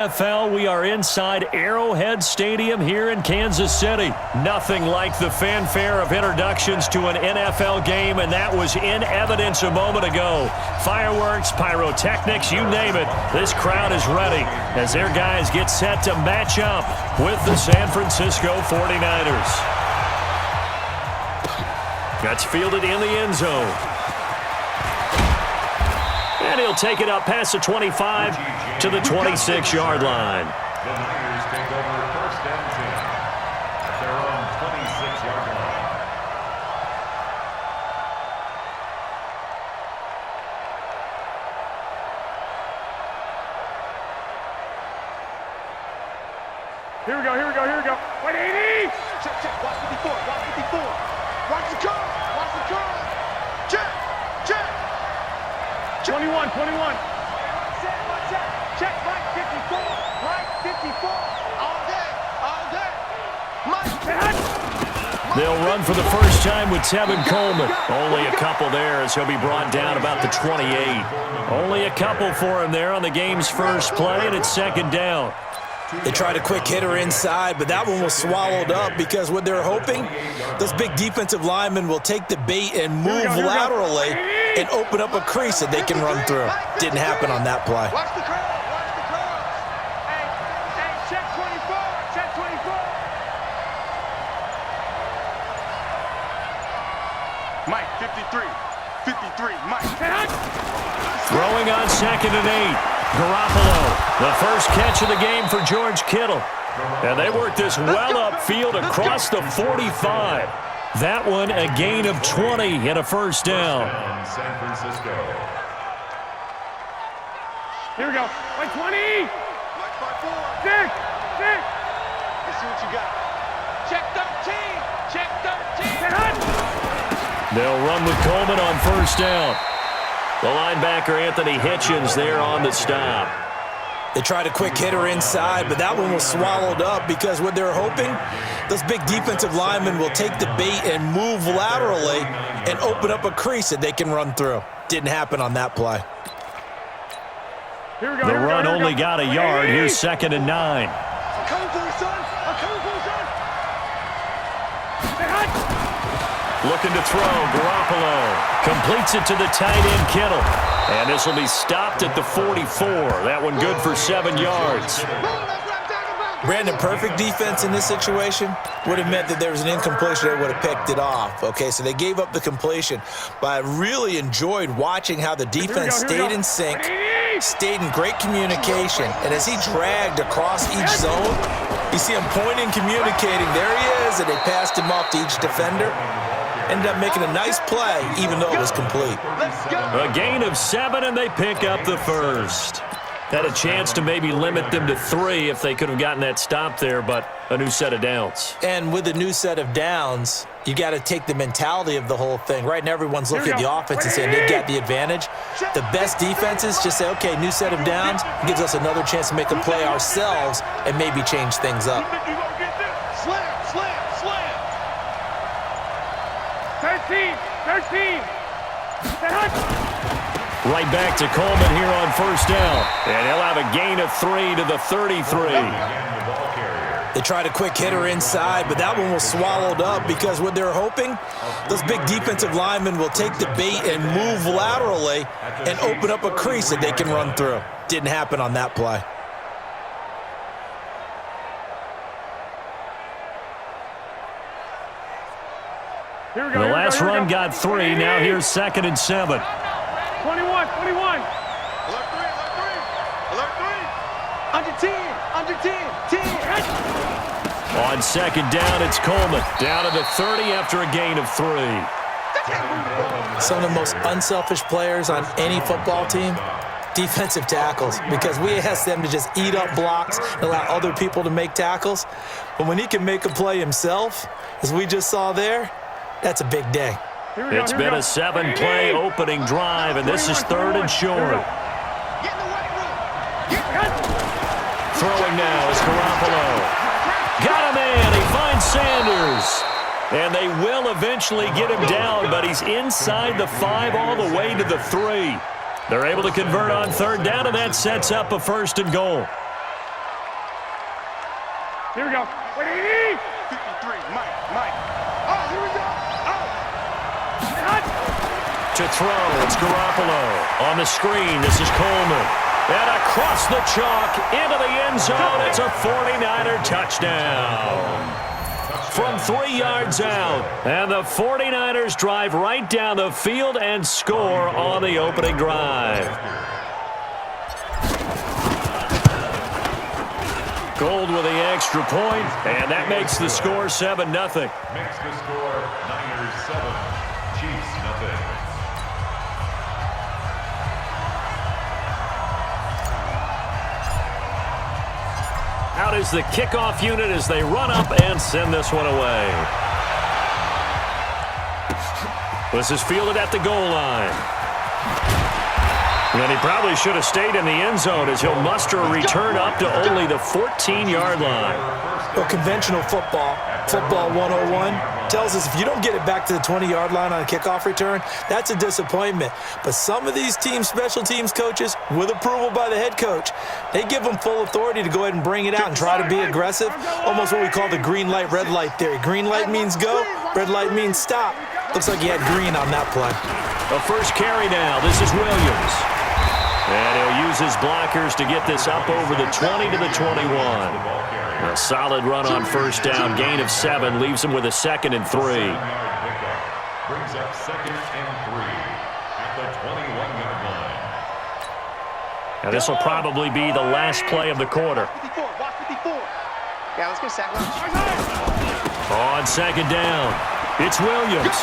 NFL, we are inside Arrowhead Stadium here in Kansas City. Nothing like the fanfare of introductions to an NFL game, and that was in evidence a moment ago. Fireworks, pyrotechnics, you name it. This crowd is ready as their guys get set to match up with the San Francisco 49ers. That's fielded in the end zone. And he'll take it up past the 25 to the 26-yard line. The Niners take over first and 10 at their own 26-yard line. Here we go. 180! Check, watch 54, watch 54. Watch the curve. Check. 21. Watch that. Check, right 54. All day. Mike. They'll run for the first time with Tevin Coleman. Only a couple there as he'll be brought down about the 28. Only a couple for him there on the game's first play, and it's second down. They tried a quick hitter inside, but that one was swallowed up because what they're hoping, those big defensive linemen will take the bait and move laterally and open up a crease that they can run through. Didn't happen on that play. Watch the curve. Hey, check 24. Mike, 53, Mike. Throwing on 2nd and 8. Garoppolo, the first catch of the game for George Kittle. And they work this well upfield across the 45. That one a gain of 20 and a first down. San Francisco. Here we go. 20. Mike by 4. Six. Let's see what you got. Check 13. They'll run with Coleman on first down. The linebacker, Anthony Hitchens, there on the stop. They tried a quick hitter inside, but that one was swallowed up because what they're hoping, those big defensive linemen will take the bait and move laterally and open up a crease that they can run through. Didn't happen on that play. Here we go. The run only got a yard. Here's 2nd and 9. I'm coming for you, son. Looking to throw, Garoppolo completes it to the tight end, Kittle. And this will be stopped at the 44. That one good for 7 yards. Brandon, perfect defense in this situation would have meant that there was an incompletion. They would have picked it off. Okay, so they gave up the completion. But I really enjoyed watching how the defense stayed in sync, stayed in great communication. And as he dragged across each zone, you see him pointing, communicating. There he is, and they passed him off to each defender. Ended up making a nice play, even though it was complete. A gain of 7, and they pick up the first. Had a chance to maybe limit them to 3 if they could have gotten that stop there, but a new set of downs. And with a new set of downs, you got to take the mentality of the whole thing. Right now, everyone's looking at the offense and saying they've got the advantage. The best defenses just say, okay, new set of downs, gives us another chance to make a play ourselves and maybe change things up. Slam. 13. Right back to Coleman here on first down. And he'll have a gain of 3 to the 33. They tried a quick hitter inside, but that one was swallowed up because what they're hoping, those big defensive linemen will take the bait and move laterally and open up a crease that they can run through. Didn't happen on that play. The last run got 3. Now here's 2nd and 7. 21. Alert 3. Under 10. On 2nd down, it's Coleman. Down to the 30 after a gain of 3. Some of the most unselfish players on any football team, defensive tackles, because we ask them to just eat up blocks and allow other people to make tackles. But when he can make a play himself, as we just saw there, that's a big day. It's been a 7-play opening drive, and this is 3rd and short. Throwing now is Garoppolo. Got him in. He finds Sanders. And they will eventually get him down, but he's inside the 5 all the way to the 3. They're able to convert on 3rd down, and that sets up a 1st and goal. Here we go. Wait, 80. 53, Mike. Oh, here we go. Oh. To throw, it's Garoppolo. On the screen, this is Coleman. And across the chalk, into the end zone, it's a 49er touchdown. From 3 yards out, and the 49ers drive right down the field and score on the opening drive. Gold with the extra point, and that makes the score 7-0. Makes the score Niners 7, Chiefs nothing. Out is the kickoff unit as they run up and send this one away. This is fielded at the goal line. And he probably should have stayed in the end zone as he'll muster a return up to only the 14-yard line. Well, conventional football 101, tells us if you don't get it back to the 20-yard line on a kickoff return, that's a disappointment. But some of these teams, special teams coaches, with approval by the head coach, they give them full authority to go ahead and bring it out and try to be aggressive, almost what we call the green light, red light theory. Green light means go, red light means stop. Looks like he had green on that play. The first carry now. This is Williams. And he'll use his blockers to get this up over the 20 to the 21. A solid run on first down. Gain of 7 leaves him with a 2nd and 3. Brings up 2nd and 3 at the 21-yard line. Now this will probably be the last play of the quarter. Watch 54. Yeah, let's go sack. On 2nd down, it's Williams.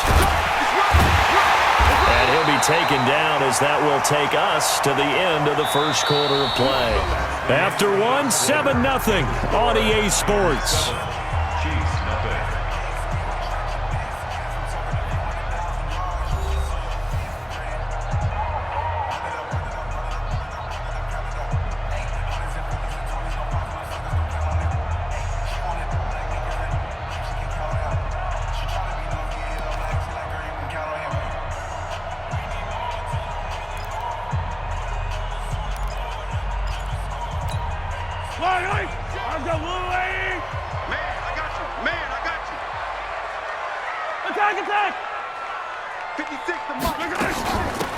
And he'll be taken down as that will take us to the end of the first quarter of play. After one, 7-0 on EA Sports. Chiefs nothing.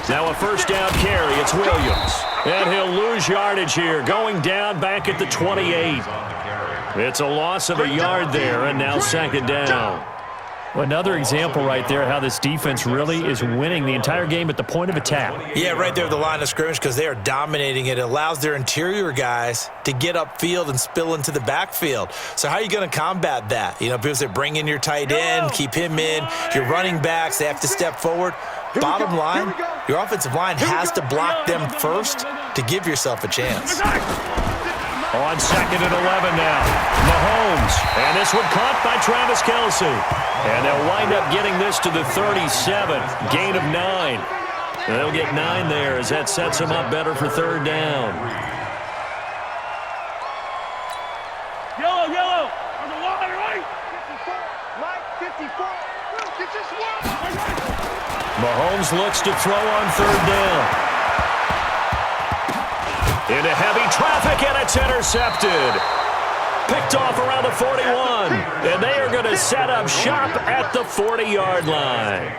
Now a first down carry, it's Williams. And he'll lose yardage here, going down back at the 28. It's a loss of a yard there, and now 2nd down. Well, another example right there how this defense really is winning the entire game at the point of attack. Yeah, right there at the line of scrimmage because they are dominating it. It allows their interior guys to get upfield and spill into the backfield. So how are you going to combat that? You know, people say bring in your tight end, keep him in. Your running backs, they have to step forward. Bottom line, your offensive line has to block them first to give yourself a chance. On 2nd and 11 now, Mahomes. And this one caught by Travis Kelce. And they'll wind up getting this to the 37, gain of 9. And they'll get 9 there as that sets them up better for 3rd down. Yellow. On the line, right? 54. Mike, 54. Get this one. Mahomes looks to throw on 3rd down. Into heavy traffic, and it's intercepted. Picked off around the 41. And they are going to set up shop at the 40-yard line.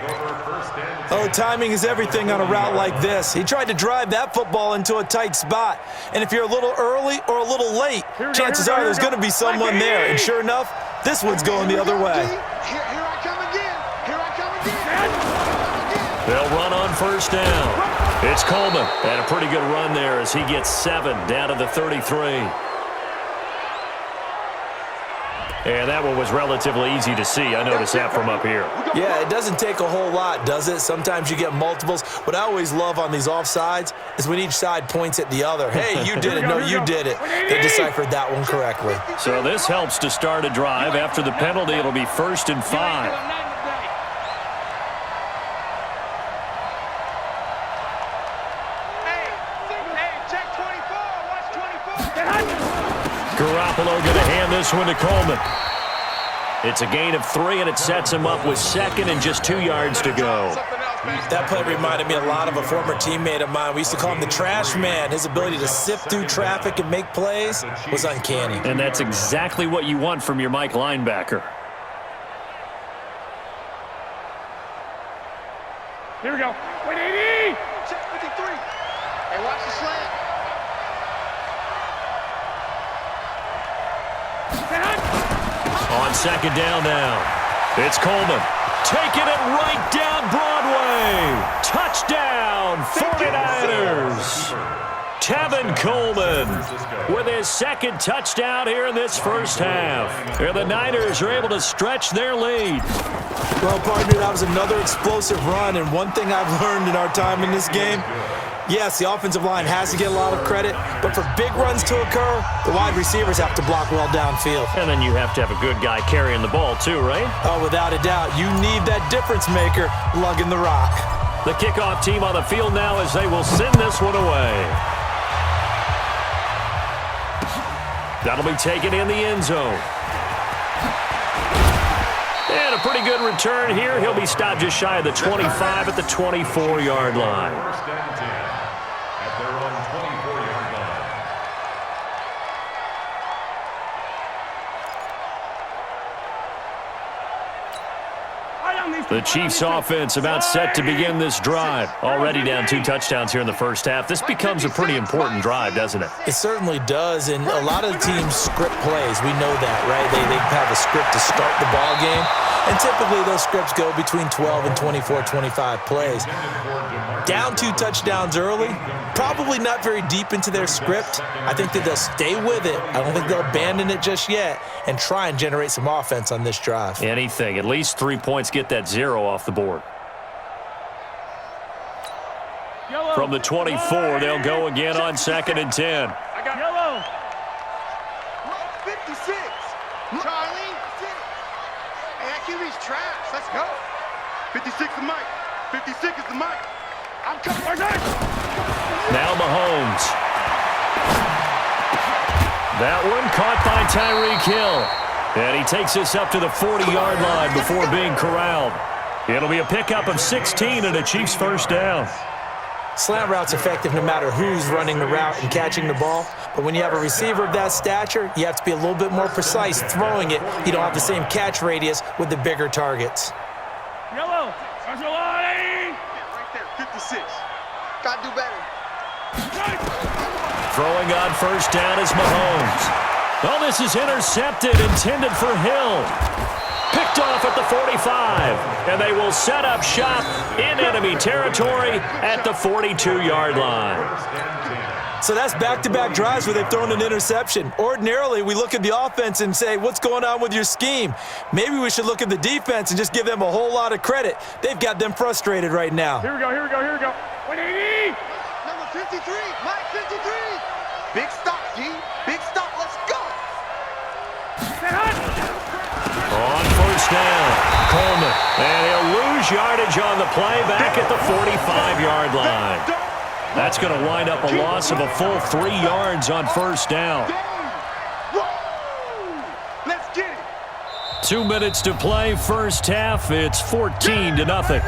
Oh, timing is everything on a route like this. He tried to drive that football into a tight spot. And if you're a little early or a little late, chances are there's going to be someone there. And sure enough, this one's going the other way. Here I come again. Here I come again. They'll run on first down. It's Coleman. And a pretty good run there as he gets 7 down to the 33. And that one was relatively easy to see. I noticed that from up here. Yeah, it doesn't take a whole lot, does it? Sometimes you get multiples. What I always love on these offsides is when each side points at the other. Hey, you did it. No, you did it. They deciphered that one correctly. So this helps to start a drive. After the penalty, it'll be 1st and 5. Garoppolo going to hand this one to Coleman. It's a gain of 3, and it sets him up with 2nd and just 2 yards to go. Something else. That play reminded me a lot of a former teammate of mine. We used to call him the trash man. His ability to sift through traffic and make plays was uncanny. And that's exactly what you want from your Mike linebacker. Here we go. 180! Check 53. Hey, watch the slant. On second down now, it's Coleman. Taking it right down Broadway. Touchdown, 49ers. Tevin Coleman with his second touchdown here in this first half. And the Niners are able to stretch their lead. Well, partner, that was another explosive run, and one thing I've learned in our time in this game, yes, the offensive line has to get a lot of credit, but for big runs to occur, the wide receivers have to block well downfield. And then you have to have a good guy carrying the ball too, right? Oh, without a doubt, you need that difference maker lugging the rock. The kickoff team on the field now as they will send this one away. That'll be taken in the end zone. And a pretty good return here. He'll be stopped just shy of the 25 at the 24-yard line. First and 10 at their own 24-yard line. The Chiefs offense about set to begin this drive. Already down 2 touchdowns here in the first half. This becomes a pretty important drive, doesn't it? It certainly does, and a lot of the teams script plays. We know that, right? They have a script to start the ball game, and typically those scripts go between 12 and 24, 25 plays. Down 2 touchdowns early, probably not very deep into their script. I think that they'll stay with it. I don't think they'll abandon it just yet and try and generate some offense on this drive. Anything. At least 3 points, get that 0 off the board. From the 24, they'll go again on second and 10. I got yellow. 56. Charlie. Hey, that QB's trash. Let's go. 56 is Mike. 56 is the Mike. I'm coming. Now Mahomes. That one caught by Tyreek Hill. And he takes us up to the 40-yard line before being corralled. It'll be a pickup of 16 and a Chiefs first down. Slant route's effective no matter who's running the route and catching the ball. But when you have a receiver of that stature, you have to be a little bit more precise throwing it. You don't have the same catch radius with the bigger targets. Yellow. That's a line. Right there. 56. Gotta do better. Throwing on first down is Mahomes. Well, this is intercepted, intended for Hill. Picked off at the 45, and they will set up shop in enemy territory at the 42-yard line. So that's back-to-back drives where they've thrown an interception. Ordinarily, we look at the offense and say, what's going on with your scheme? Maybe we should look at the defense and just give them a whole lot of credit. They've got them frustrated right now. Here we go. 180. Number 53. Mike 53. Big stop, G. Big stop. Let's go. On first down, Coleman. And he'll lose yardage on the play back at the 45-yard line. That's going to wind up a loss of a full 3 yards on first down. Let's get it. 2 minutes to play first half. It's 14-0.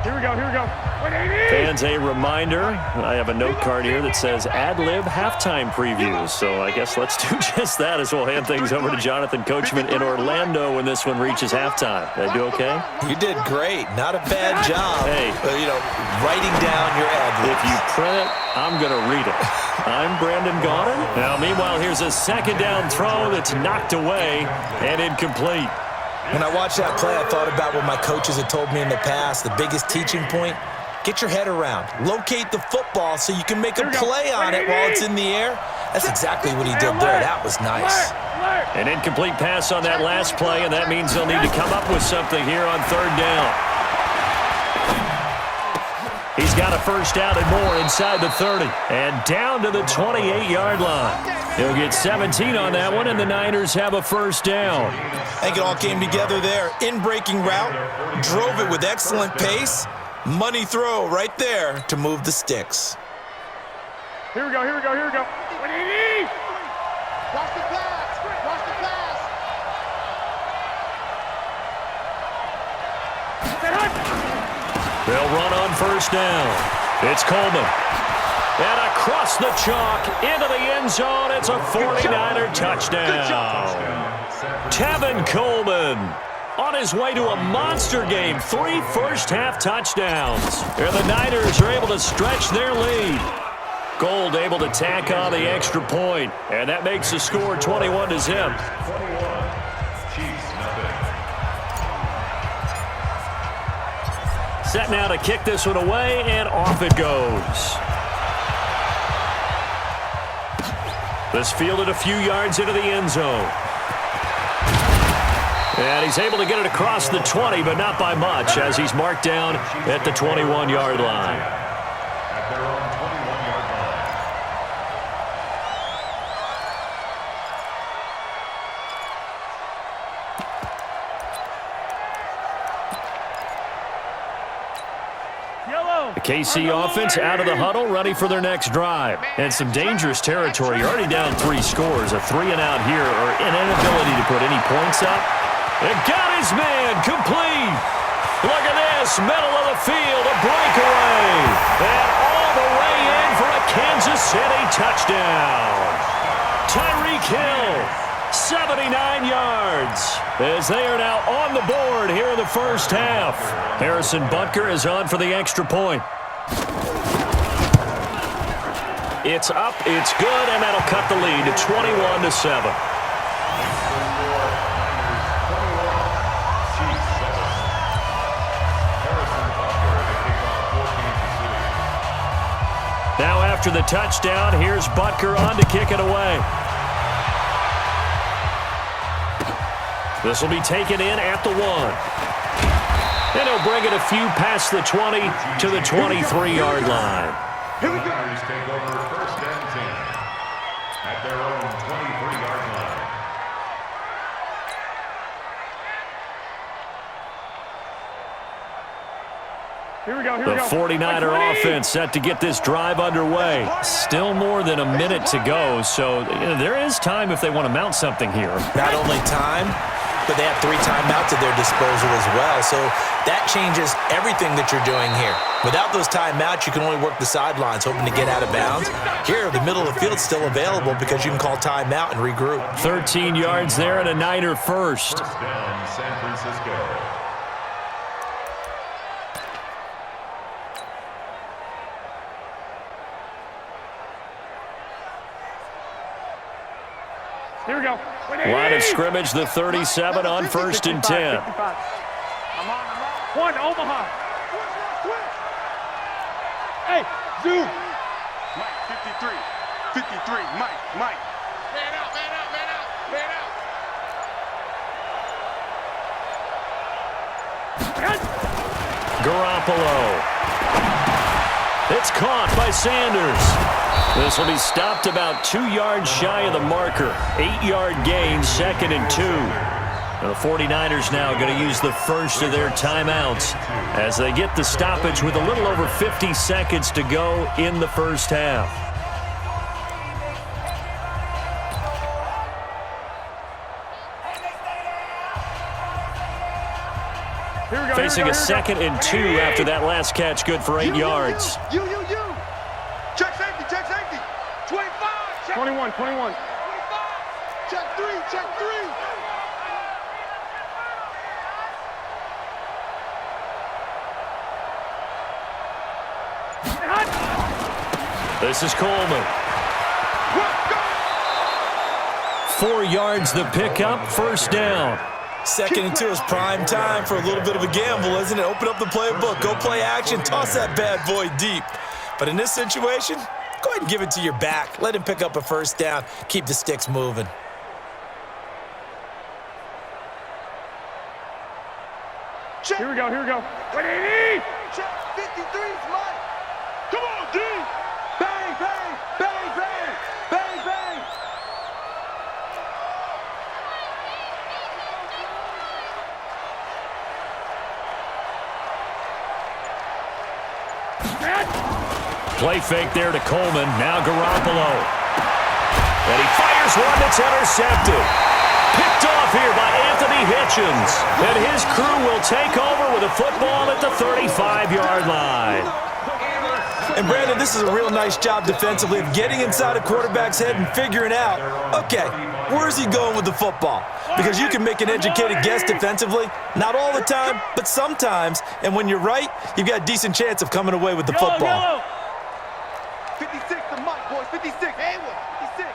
Here we go. 180. Fans, a reminder, I have a note card here that says ad-lib halftime previews. So I guess let's do just that as we'll hand things over to Jonathan Coachman in Orlando when this one reaches halftime. Did I do okay? You did great. Not a bad job. Hey. Writing down your ad-libs. If you print it, I'm going to read it. I'm Brandon Gaudin. Now, meanwhile, here's a second down throw that's knocked away and incomplete. When I watched that play, I thought about what my coaches had told me in the past. The biggest teaching point, get your head around. Locate the football so you can make a play on it while it's in the air. That's exactly what he did there. That was nice. An incomplete pass on that last play, and that means they'll need to come up with something here on third down. He's got a first down and more inside the 30. And down to the 28-yard line. He'll get 17 on that one, and the Niners have a first down. I think it all came together there. In-breaking route, drove it with excellent pace. Money throw right there to move the sticks. Here we go, here we go, here we go. 180! Watch the pass. Watch the pass. They'll run on first down. It's Coleman. And across the chalk into the end zone. It's a 49er touchdown. Tevin Coleman on his way to a monster game. 3 first-half touchdowns. And the Niners are able to stretch their lead. Gold able to tack on the extra point. And that makes the score 21-0. Set now to kick this one away, and off it goes. This fielded a few yards into the end zone. And he's able to get it across the 20, but not by much, as he's marked down at the 21-yard line. At their own 21-yard line. Yellow! The KC offense out of the huddle, ready for their next drive. And some dangerous territory. You're already down 3 scores. A 3-and-out here, or an inability to put any points up. And got his man, complete. Look at this, middle of the field, a breakaway. And all the way in for a Kansas City touchdown. Tyreek Hill, 79 yards, as they are now on the board here in the first half. Harrison Butker is on for the extra point. It's up, it's good, and that'll cut the lead to 21-7. Now after the touchdown, here's Butker on to kick it away. This will be taken in at the 1. And he'll bring it a few past the 20 to the 23-yard line. The Niners take over first and 10 at their own 23-yard line. Here we go, here we The go. 49er offense set to get this drive underway. Still more than a minute to go, so there is time if they want to mount something here. Not only time, but they have 3 timeouts at their disposal as well. So that changes everything that you're doing here. Without those timeouts, you can only work the sidelines, hoping to get out of bounds. Here, the middle of the field's still available because you can call timeout and regroup. 13 yards there and a Niner first. First down, San Francisco. Here we go. Line of scrimmage, the 37 on first and 10. 1, Omaha. Hey, zoom. Mike, 53. 53. Mike. Man out, man out, man out, man out. Garoppolo. It's caught by Sanders. This will be stopped about 2 yards shy of the marker. 8-yard gain, 2nd and 2. The 49ers now going to use the first of their timeouts as they get the stoppage with a little over 50 seconds to go in the first half. Facing a 2nd and 2 after that last catch, good for 8 yards. You. Check safety. 25. Check 21. 25. Check 3. This is Coleman. 4 yards the pickup, first down. 2nd and 2 is prime time for a little bit of a gamble, isn't it? Open up the playbook, go play action, toss that bad boy deep. But in this situation, go ahead and give it to your back. Let him pick up a first down. Keep the sticks moving. Here we go. 180! Check 53's Mike. Come on, D. Bang. Play fake there to Coleman. Now Garoppolo. And he fires one that's intercepted. Picked off here by Anthony Hitchens. And his crew will take over with a football at the 35-yard line. And, Brandon, this is a real nice job defensively of getting inside a quarterback's head and figuring out, okay, where's he going with the football? Because you can make an educated guess defensively, not all the time, but sometimes. And when you're right, you've got a decent chance of coming away with the football. 56 to Mike, boys. 56. Haywood. 56.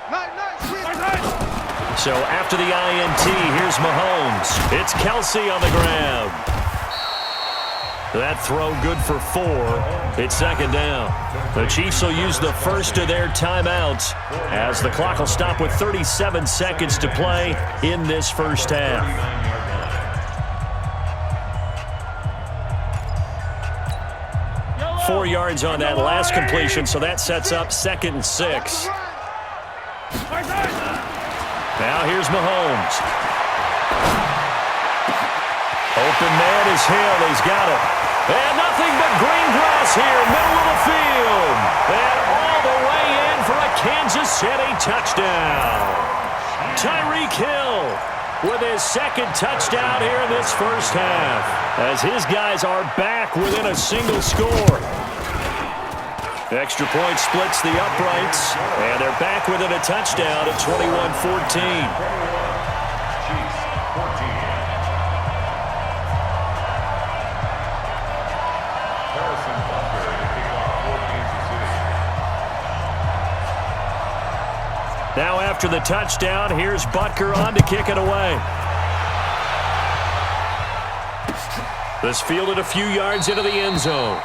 Nice. So after the INT, here's Mahomes. It's Kelsey on the ground. That throw good for 4. It's second down. The Chiefs will use the first of their timeouts as the clock will stop with 37 seconds to play in this first half. Yellow. 4 yards on that last completion, so that sets up 2nd and 6. Now here's Mahomes. Open man is Hill. He's got it. And nothing but green grass here, middle of the field. And all the way in for a Kansas City touchdown. Tyreek Hill with his 2nd touchdown here in this first half, as his guys are back within a single score. Extra point splits the uprights, and they're back within a touchdown at 21-14. Now after the touchdown, here's Butker on to kick it away. This fielded a few yards into the end zone.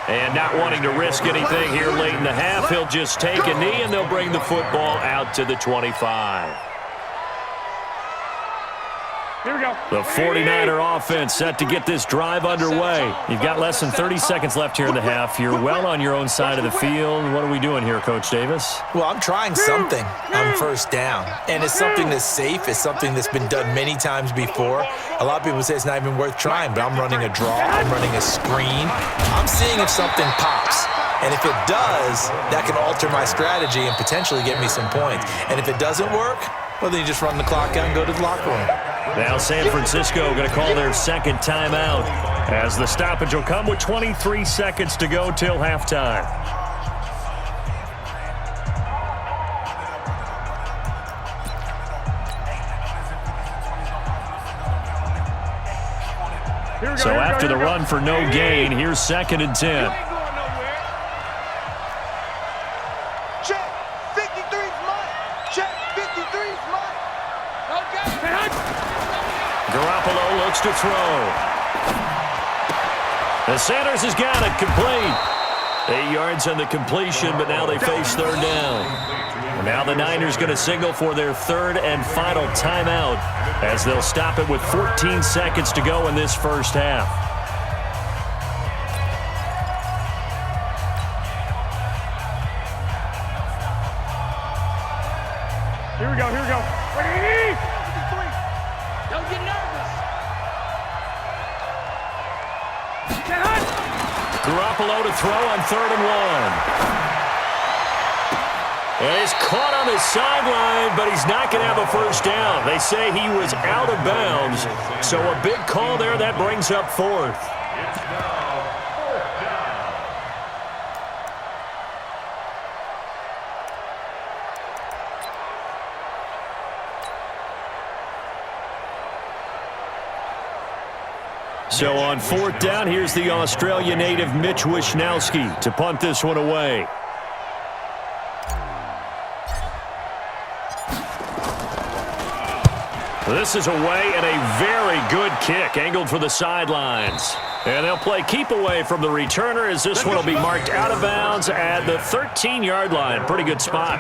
And not wanting to risk anything here late in the half, he'll just take a knee and they'll bring the football out to the 25. Here we go. The 49er offense set to get this drive underway. You've got less than 30 seconds left here in the half. You're well on your own side of the field. What are we doing here, Coach Davis? Well, I'm trying something on first down, and it's something that's safe. It's something that's been done many times before. A lot of people say it's not even worth trying, but I'm running a draw. I'm running a screen. I'm seeing if something pops. And if it does, that can alter my strategy and potentially get me some points. And if it doesn't work, well, then you just run the clock out and go to the locker room. Now San Francisco going to call their 2nd timeout, as the stoppage will come with 23 seconds to go till halftime. So after the run for no gain, here's 2nd and 10. Check. 53's mine. Check. 53's mine. Okay. Garoppolo looks to throw. And Sanders has got it complete. 8 yards on the completion, but now they face 3rd down. Now the Niners going to signal for their 3rd and final timeout, as they'll stop it with 14 seconds to go in this first half. Here we go. Here we go. Ready? Don't get nervous. Garoppolo to throw on 3rd and 1. And he's caught on the sideline, but he's not going to have a first down. They say he was out of bounds. So a big call there that brings up 4th. It's now 4th down. So on 4th down, here's the Australia native Mitch Wishnowsky to punt this one away. This is away and a very good kick, angled for the sidelines. And they'll play keep away from the returner, as this one will be marked out of bounds at the 13-yard line. Pretty good spot.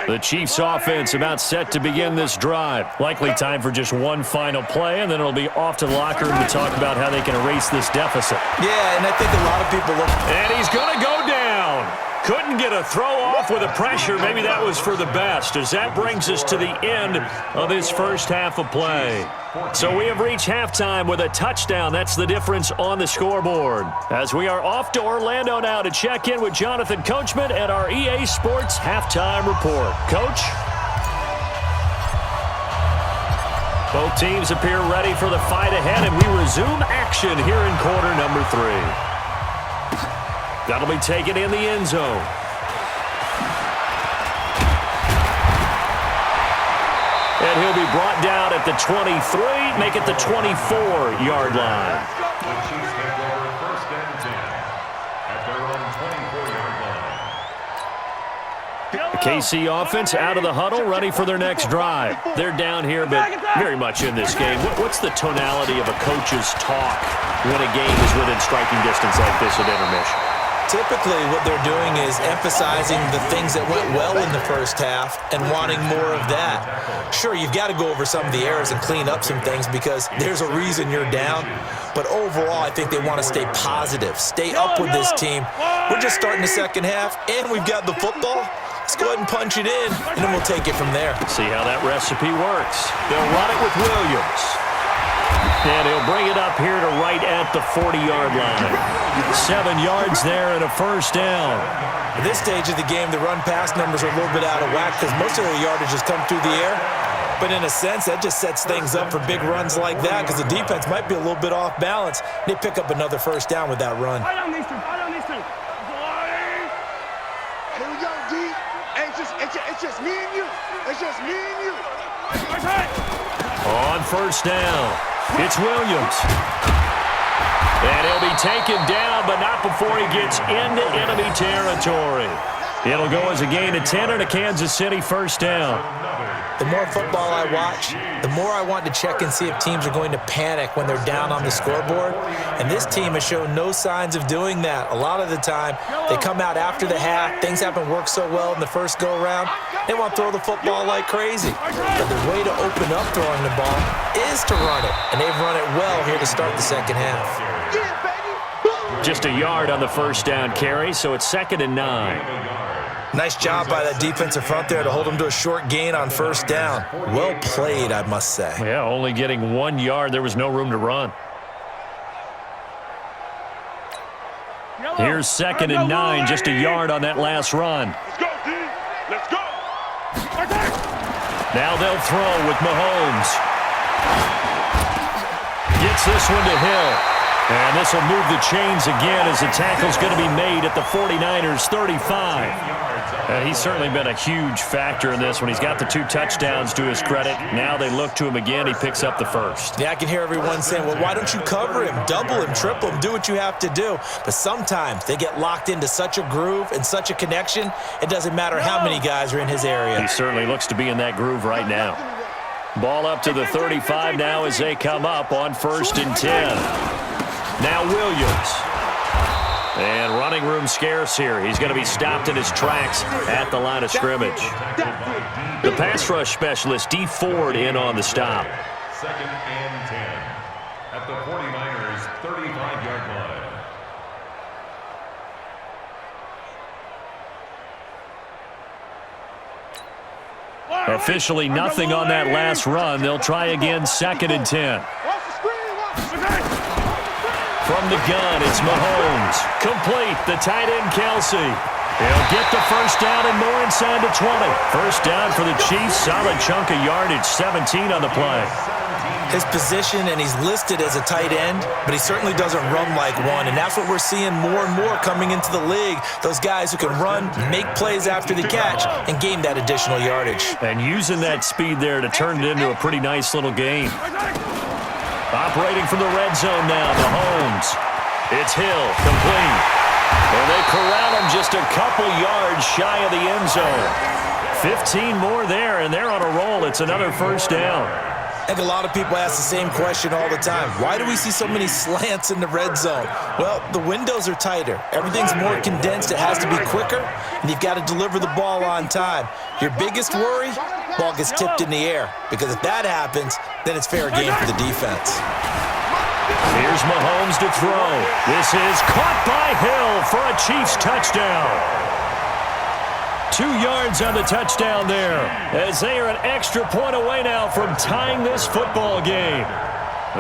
The Chiefs offense about set to begin this drive. Likely time for just one final play, and then it'll be off to the locker room to talk about how they can erase this deficit. Yeah, and I think a lot of people look. And he's going to go down. Couldn't get a throw off with the pressure. Maybe that was for the best, as that brings us to the end of this first half of play. So we have reached halftime with a touchdown. That's the difference on the scoreboard. As we are off to Orlando now to check in with Jonathan Coachman at our EA Sports Halftime Report. Coach? Both teams appear ready for the fight ahead, and we resume action here in quarter number 3. That'll be taken in the end zone. And he'll be brought down at the 23, make it the 24-yard line. The Chiefs take over first and 10 at their own 24-yard line. The KC offense out of the huddle, ready for their next drive. They're down here, but very much in this game. What's the tonality of a coach's talk when a game is within striking distance like this at intermission? Typically, what they're doing is emphasizing the things that went well in the first half and wanting more of that. Sure, you've got to go over some of the errors and clean up some things because there's a reason you're down. But overall, I think they want to stay positive, stay up with this team. We're just starting the second half, and we've got the football. Let's go ahead and punch it in, and then we'll take it from there. See how that recipe works. They'll run it with Williams. And he'll bring it up here to right at the 40-yard line. 7 yards there and a first down. At this stage of the game, the run-pass numbers are a little bit out of whack because most of the yardage has come through the air. But in a sense, that just sets things up for big runs like that because the defense might be a little bit off balance. They pick up another first down with that run. Here we go, D. Hey, it's just me and you. It's just me and you. On first down, it's Williams. And he'll be taken down, but not before he gets into enemy territory. It'll go as a gain of 10 and a Kansas City first down. The more football I watch, the more I want to check and see if teams are going to panic when they're down on the scoreboard. And this team has shown no signs of doing that. A lot of the time, they come out after the half. Things haven't worked so well in the first go-around. They want to throw the football like crazy. But the way to open up throwing the ball is to run it. And they've run it well here to start the second half. Just a yard on the first down carry, so it's 2nd and 9. Nice job by that defensive front there to hold him to a short gain on first down. Well played, I must say. Yeah, only getting 1 yard. There was no room to run. Here's 2nd and 9, just a yard on that last run. Let's go, D. Let's go. Now they'll throw with Mahomes. Gets this one to Hill. And this will move the chains again as the tackle's going to be made at the 49ers 35. He's certainly been a huge factor in this one. He's got the 2 touchdowns to his credit. Now they look to him again. He picks up the first. Yeah, I can hear everyone saying, well, why don't you cover him, double him, triple him, do what you have to do. But sometimes they get locked into such a groove and such a connection, it doesn't matter how many guys are in his area. He certainly looks to be in that groove right now. Ball up to the 35 now as they come up on 1st and 10. Now Williams. And running room scarce here. He's going to be stopped in his tracks at the line of scrimmage. The pass rush specialist, D. Ford, in on the stop. 2nd and 10 at the 49ers 35-yard line. Officially nothing on that last run. They'll try again, 2nd and 10. From the gun, it's Mahomes. Complete, the tight end, Kelsey. He'll get the first down and more inside the 20. First down for the Chiefs. Solid chunk of yardage, 17 on the play. His position, and he's listed as a tight end, but he certainly doesn't run like one, and that's what we're seeing more and more coming into the league. Those guys who can run, make plays after the catch, and gain that additional yardage. And using that speed there to turn it into a pretty nice little game. Operating from the red zone now, Mahomes. It's Hill, complete. And they corral him just a couple yards shy of the end zone. 15 more there, and they're on a roll. It's another first down. I think a lot of people ask the same question all the time. Why do we see so many slants in the red zone? Well, the windows are tighter. Everything's more condensed. It has to be quicker, and you've got to deliver the ball on time. Your biggest worry, ball gets tipped in the air, because if that happens, then it's fair game for the defense. Here's Mahomes to throw. This is caught by Hill for a Chiefs touchdown. 2 yards on the touchdown there, as they are an extra point away now from tying this football game.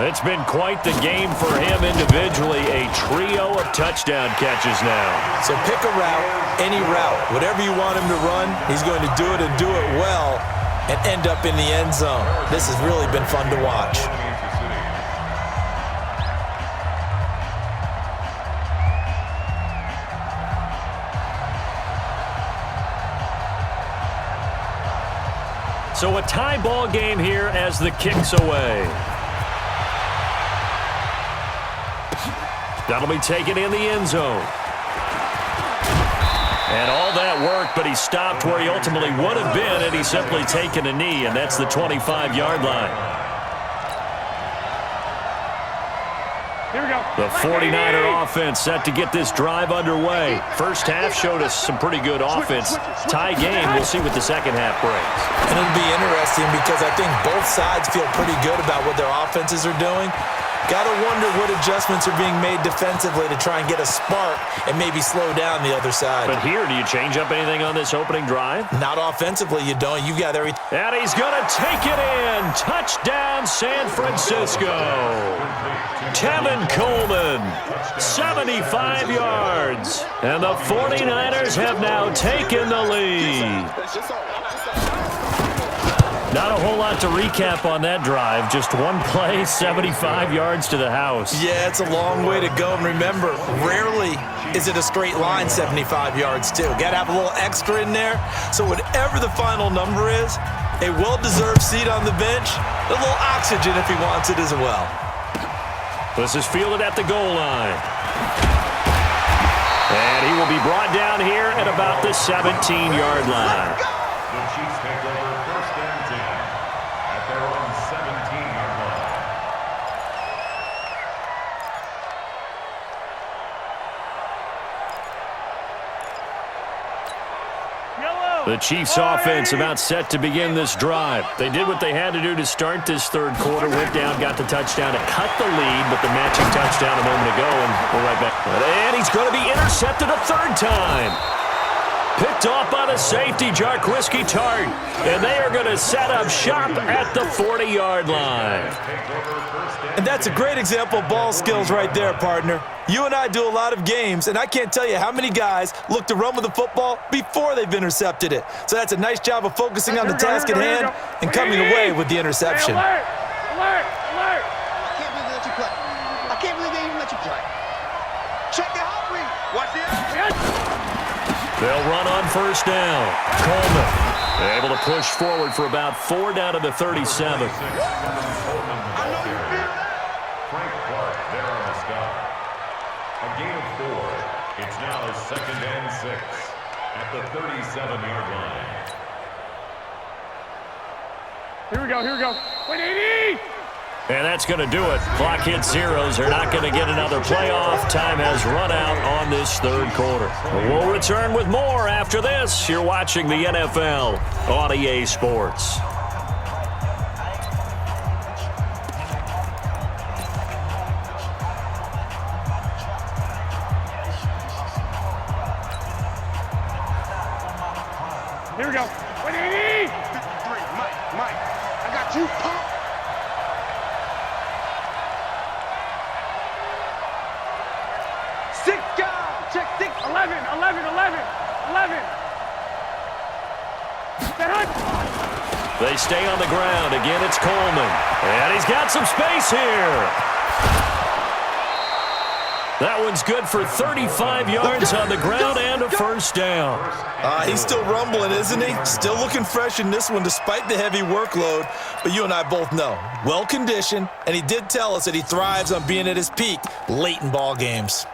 It's been quite the game for him individually, a trio of touchdown catches now. So pick a route, any route. Whatever you want him to run, he's going to do it and do it well and end up in the end zone. This has really been fun to watch. So a tie ball game here as the kick's away. That'll be taken in the end zone. And all that work, but he stopped where he ultimately would have been had he simply taken a knee, and that's the 25-yard line. Here we go. The 49er offense set to get this drive underway. First half showed us some pretty good offense. Tie game, we'll see what the second half brings. And it'll be interesting because I think both sides feel pretty good about what their offenses are doing. Got to wonder what adjustments are being made defensively to try and get a spark and maybe slow down the other side. But here, do you change up anything on this opening drive? Not offensively, you don't. You got everything. And he's going to take it in. Touchdown, San Francisco. Tevin Coleman, 75 yards. And the 49ers have now taken the lead. Not a whole lot to recap on that drive. Just one play, 75 yards to the house. Yeah, it's a long way to go. And remember, rarely is it a straight line 75 yards, too. Got to have a little extra in there. So whatever the final number is, a well-deserved seat on the bench, a little oxygen if he wants it as well. This is fielded at the goal line. And he will be brought down here at about the 17-yard line. The Chiefs take over first and 10 at their own 17-yard line. The Chiefs offense about set to begin this drive. They did what they had to do to start this third quarter. Went down, got the touchdown to cut the lead, but the matching touchdown a moment ago, and we're right back. And he's going to be intercepted a third time. Picked off by the safety, Jarquiski Tart. And they are going to set up shop at the 40-yard line. And that's a great example of ball skills right there, partner. You and I do a lot of games, and I can't tell you how many guys look to run with the football before they've intercepted it. So that's a nice job of focusing on the task at hand and coming away with the interception. Alert! Alert! Alert! I can't believe they let you play. I can't believe they even let you play. Check the hot read. Watch this. They'll run on first down. Coleman able to push forward for about 4 down to the 37. Frank Clark there on the stop. A gain of 4. It's now 2nd and 6 at the 37-yard line. Here we go. Here we go. 180! And that's going to do it. Clock hits zeros. They're not going to get another playoff. Time has run out on this third quarter. We'll return with more after this. You're watching the NFL on EA Sports. Here we go. 180! 53, Mike, I got you, pump. Six guys, check 6. 11, 11, 11, 11. They stay on the ground. Again, it's Coleman. And he's got some space here. That one's good for 35 yards on the ground and a first down. He's still rumbling, isn't he? Still looking fresh in this one despite the heavy workload. But you and I both know, well-conditioned, and he did tell us that he thrives on being at his peak late in ball games.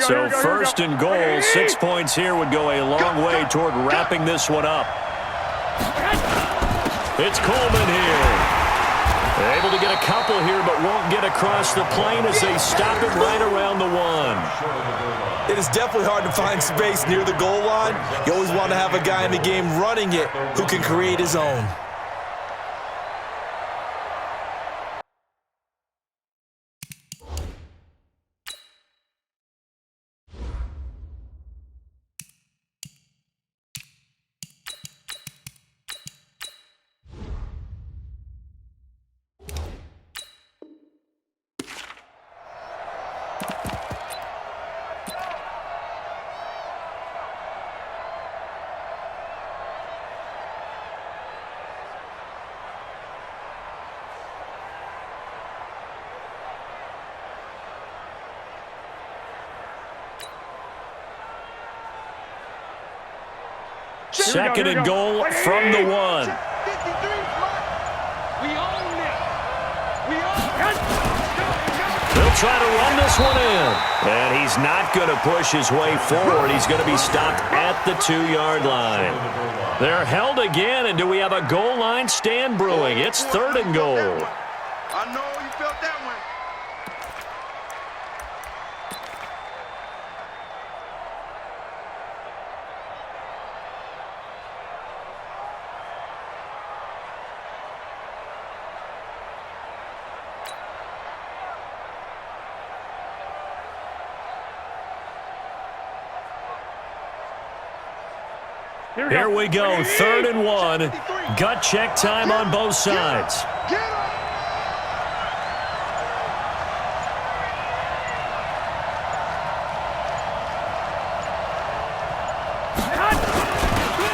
So first and goal, 6 points here would go a long way toward wrapping this one up. It's Coleman here. Able to get a couple here, but won't get across the plane as they stop it right around the 1. It is definitely hard to find space near the goal line. You always want to have a guy in the game running it who can create his own. Second and goal from the 1. We own it. We own it. They'll try to run this one in. And he's not going to push his way forward. He's going to be stopped at the 2-yard line. They're held again, and do we have a goal line stand brewing? It's 3rd and goal. I know you felt that one. Here we go, 3rd and 1. Gut check time on both sides.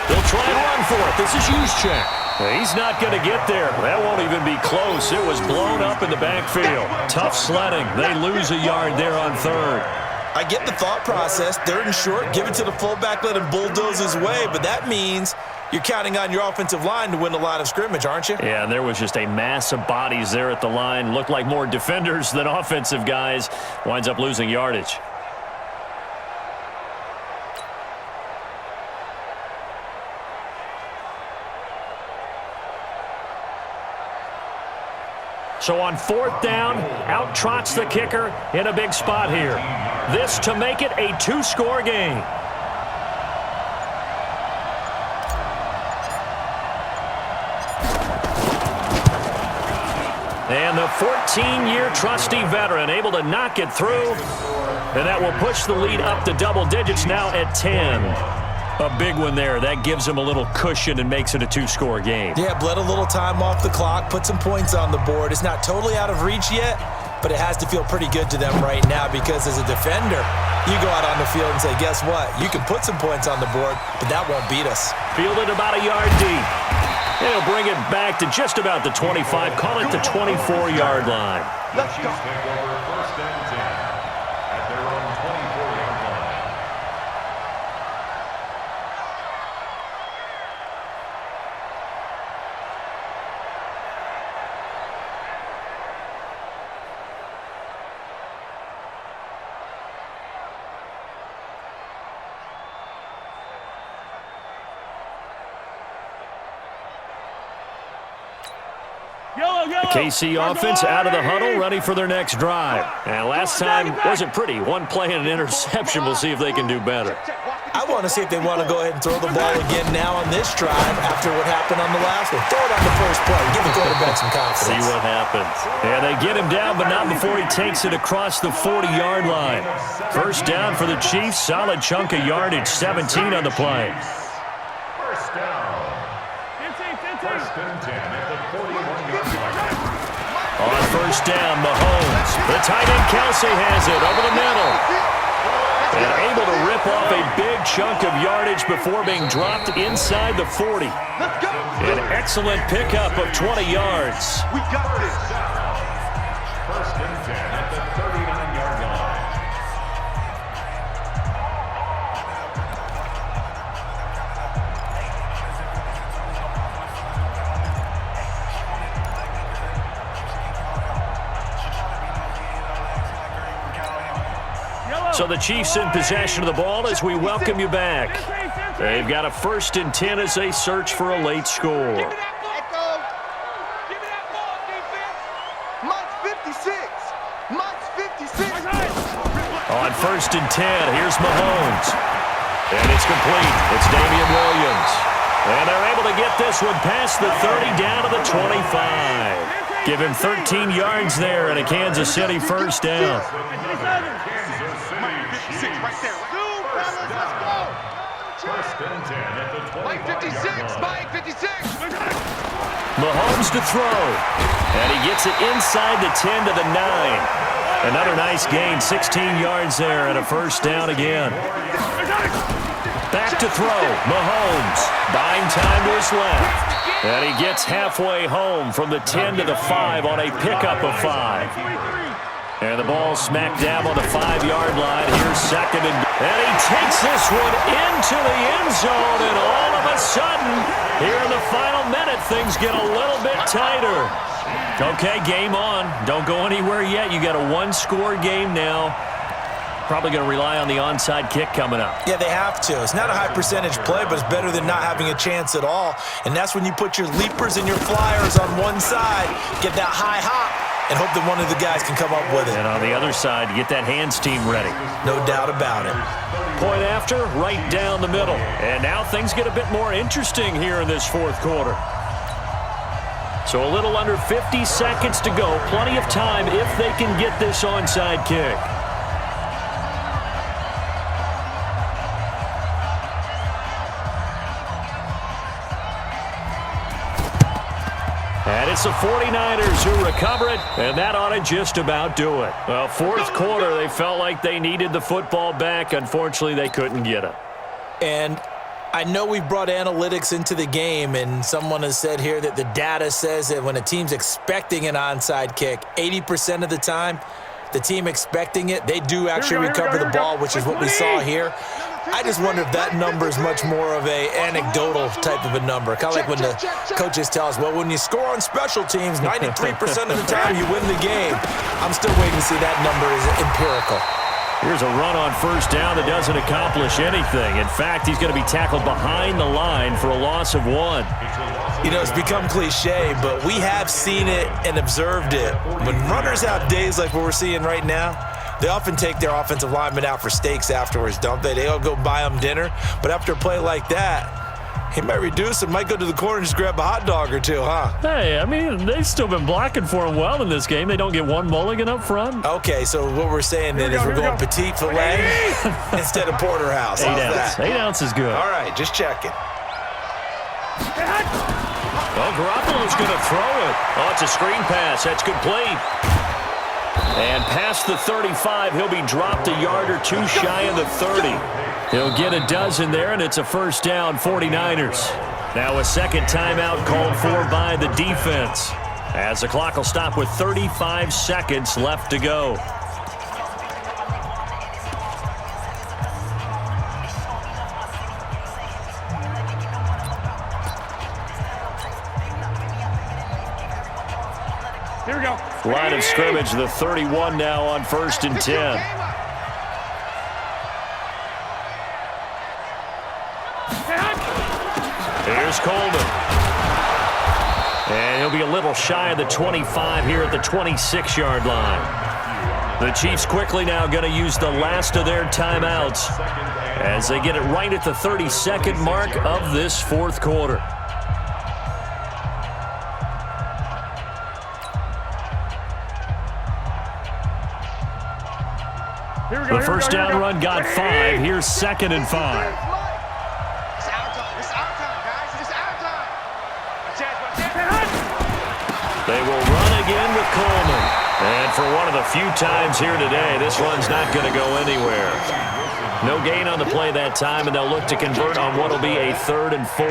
They'll try and run for it. This is Juszczyk. He's not going to get there. That won't even be close. It was blown up in the backfield. Tough sledding. They lose a yard there on 3rd. I get the thought process. 3rd and short, give it to the fullback, let him bulldoze his way. But that means you're counting on your offensive line to win the line of scrimmage, aren't you? Yeah, there was just a mass of bodies there at the line. Looked like more defenders than offensive guys. Winds up losing yardage. So on 4th down, out trots the kicker in a big spot here. This to make it a 2-score game. And the 14-year trusty veteran able to knock it through. And that will push the lead up to double digits now at 10. A big one there. That gives them a little cushion and makes it a 2-score game. Yeah, bled a little time off the clock, put some points on the board. It's not totally out of reach yet, but it has to feel pretty good to them right now because as a defender, you go out on the field and say, guess what? You can put some points on the board, but that won't beat us. Fielded about a yard deep. They'll bring it back to just about the 25. Call it the 24-yard line. Let's go. Take over 1st and 10 at their own 24-yard line. The KC offense out of the huddle, ready for their next drive. And last time wasn't pretty. One play and an interception. We'll see if they can do better. I want to see if they want to go ahead and throw the ball again now on this drive after what happened on the last one. Throw it on the first play. Give the quarterback some confidence. See what happens. Yeah, they get him down, but not before he takes it across the 40-yard line. 1st down for the Chiefs. Solid chunk of yardage. 17 on the play. 1st down. 1st and 10 at the 41-yard line. On 1st down, Mahomes. The tight end Kelsey has it over the middle. And able to rip off a big chunk of yardage before being dropped inside the 40. An excellent pickup of 20 yards. We got this. 1st and 10 at the 39-yard line. So the Chiefs in possession of the ball as we welcome you back. They've got a 1st and 10 as they search for a late score. 1st and 10. Here's Mahomes. And it's complete. It's Damian Williams. And they're able to get this one past the 30 down to the 25. Give him 13 yards there and a Kansas City first down. First and 10 at the 25. Mike 56, Mike 56. Mahomes to throw. And he gets it inside the 10 to the 9. Another nice gain, 16 yards there and a first down again. Back to throw. Mahomes buying time to his left. And he gets halfway home from the 10 to the 5 on a pickup of 5. And the ball smack dab on the 5-yard line. Here's second and he takes this one into the end zone. And all of a sudden, here in the final minute, things get a little bit tighter. Okay, game on. Don't go anywhere yet. You got a one-score game now. Probably going to rely on the onside kick coming up. Yeah, they have to. It's not a high percentage play, but it's better than not having a chance at all. And that's when you put your leapers and your flyers on one side, get that high hop, and hope that one of the guys can come up with it. And on the other side, you get that hands team ready. No doubt about it. Point after, right down the middle. And now things get a bit more interesting here in this fourth quarter. So a little under 50 seconds to go. Plenty of time if they can get this onside kick. And it's the 49ers who recover it, and that ought to just about do it. Well, fourth quarter, they felt like they needed the football back. Unfortunately, they couldn't get it. And I know we've brought analytics into the game, and someone has said here that the data says that when a team's expecting an onside kick, 80% of the time, the team expecting it, they do actually recover the ball, which is what we saw here. I just wonder if that number is much more of a anecdotal type of a number. Kind of like when the coaches tell us, well, when you score on special teams, 93% of the time you win the game. I'm still waiting to see that number is empirical. Here's a run on first down that doesn't accomplish anything. In fact, he's going to be tackled behind the line for a loss of 1. You know, it's become cliche, but we have seen it and observed it. When runners have days like what we're seeing right now, they often take their offensive linemen out for steaks afterwards, don't they? They all go buy them dinner. But after a play like that, he might reduce it, might go to the corner and just grab a hot dog or two, huh? Hey, I mean, they've still been blocking for him well in this game. They don't get one mulligan up front. Okay, so what we're saying then is we're going petite filet instead of porterhouse. 8 ounce. 8 ounce is good. All right, just checking. Well, Garoppolo's going to throw it. Oh, it's a screen pass. That's complete. And past the 35, he'll be dropped a yard or two shy of the 30. He'll get a dozen there, and it's a first down, 49ers. Now a second timeout called for by the defense, as the clock will stop with 35 seconds left to go. Here we go. Line of scrimmage, the 31 now on 1st and 10. Here's Coleman. And he'll be a little shy of the 25 here at the 26-yard line. The Chiefs quickly now going to use the last of their timeouts as they get it right at the 32nd mark of this fourth quarter. The first down run got 5. Here's 2nd and 5. It's our time. It's our time, guys. It's our time. They will run again with Coleman. And for one of the few times here today, this one's not going to go anywhere. No gain on the play that time, and they'll look to convert on what will be a 3rd and 4.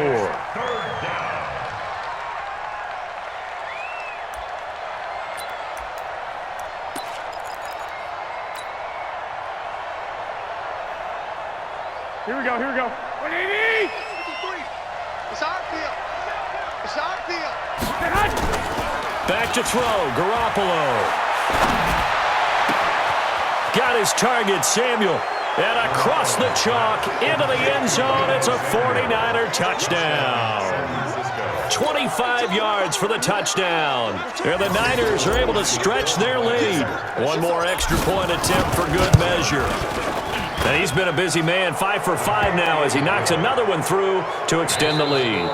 Here we go. Here we go. It's our field. It's our field. Back to throw. Garoppolo. Got his target, Samuel. And across the chalk into the end zone. It's a 49er touchdown. 25 yards for the touchdown. And the Niners are able to stretch their lead. One more extra point attempt for good measure. And he's been a busy man, 5 for 5 now as he knocks another one through to extend the lead.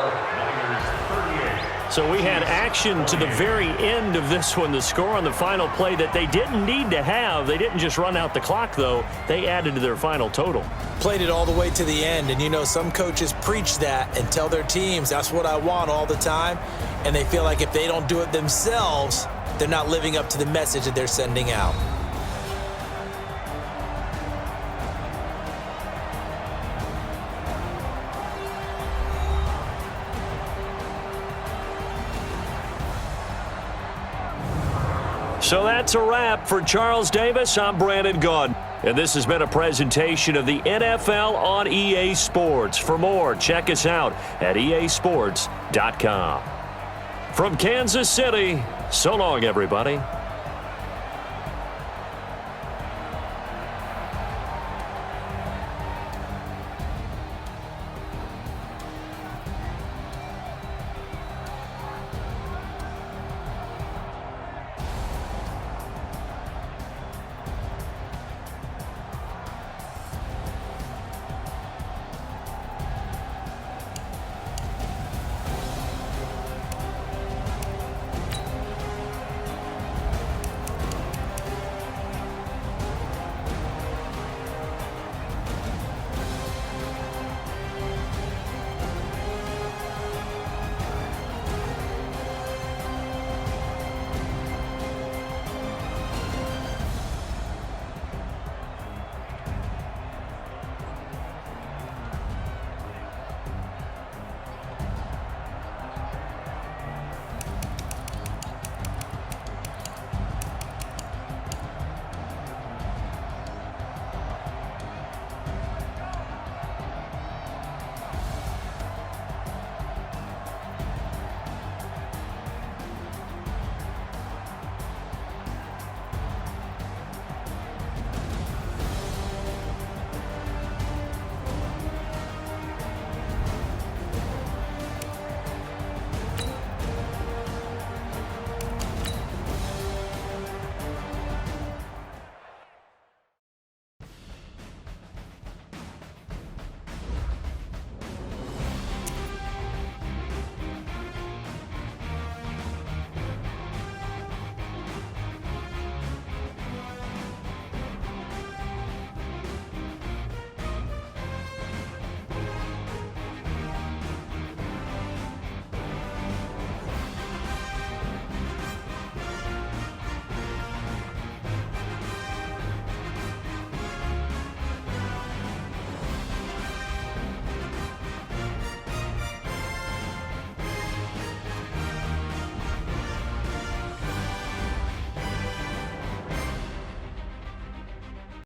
So we had action to the very end of this one. The score on the final play that they didn't need to have. They didn't just run out the clock, though. They added to their final total. Played it all the way to the end. And, you know, some coaches preach that and tell their teams, that's what I want all the time. And they feel like if they don't do it themselves, they're not living up to the message that they're sending out. So that's a wrap for Charles Davis. I'm Brandon Gaudin. And this has been a presentation of the NFL on EA Sports. For more, check us out at easports.com. From Kansas City, so long, everybody.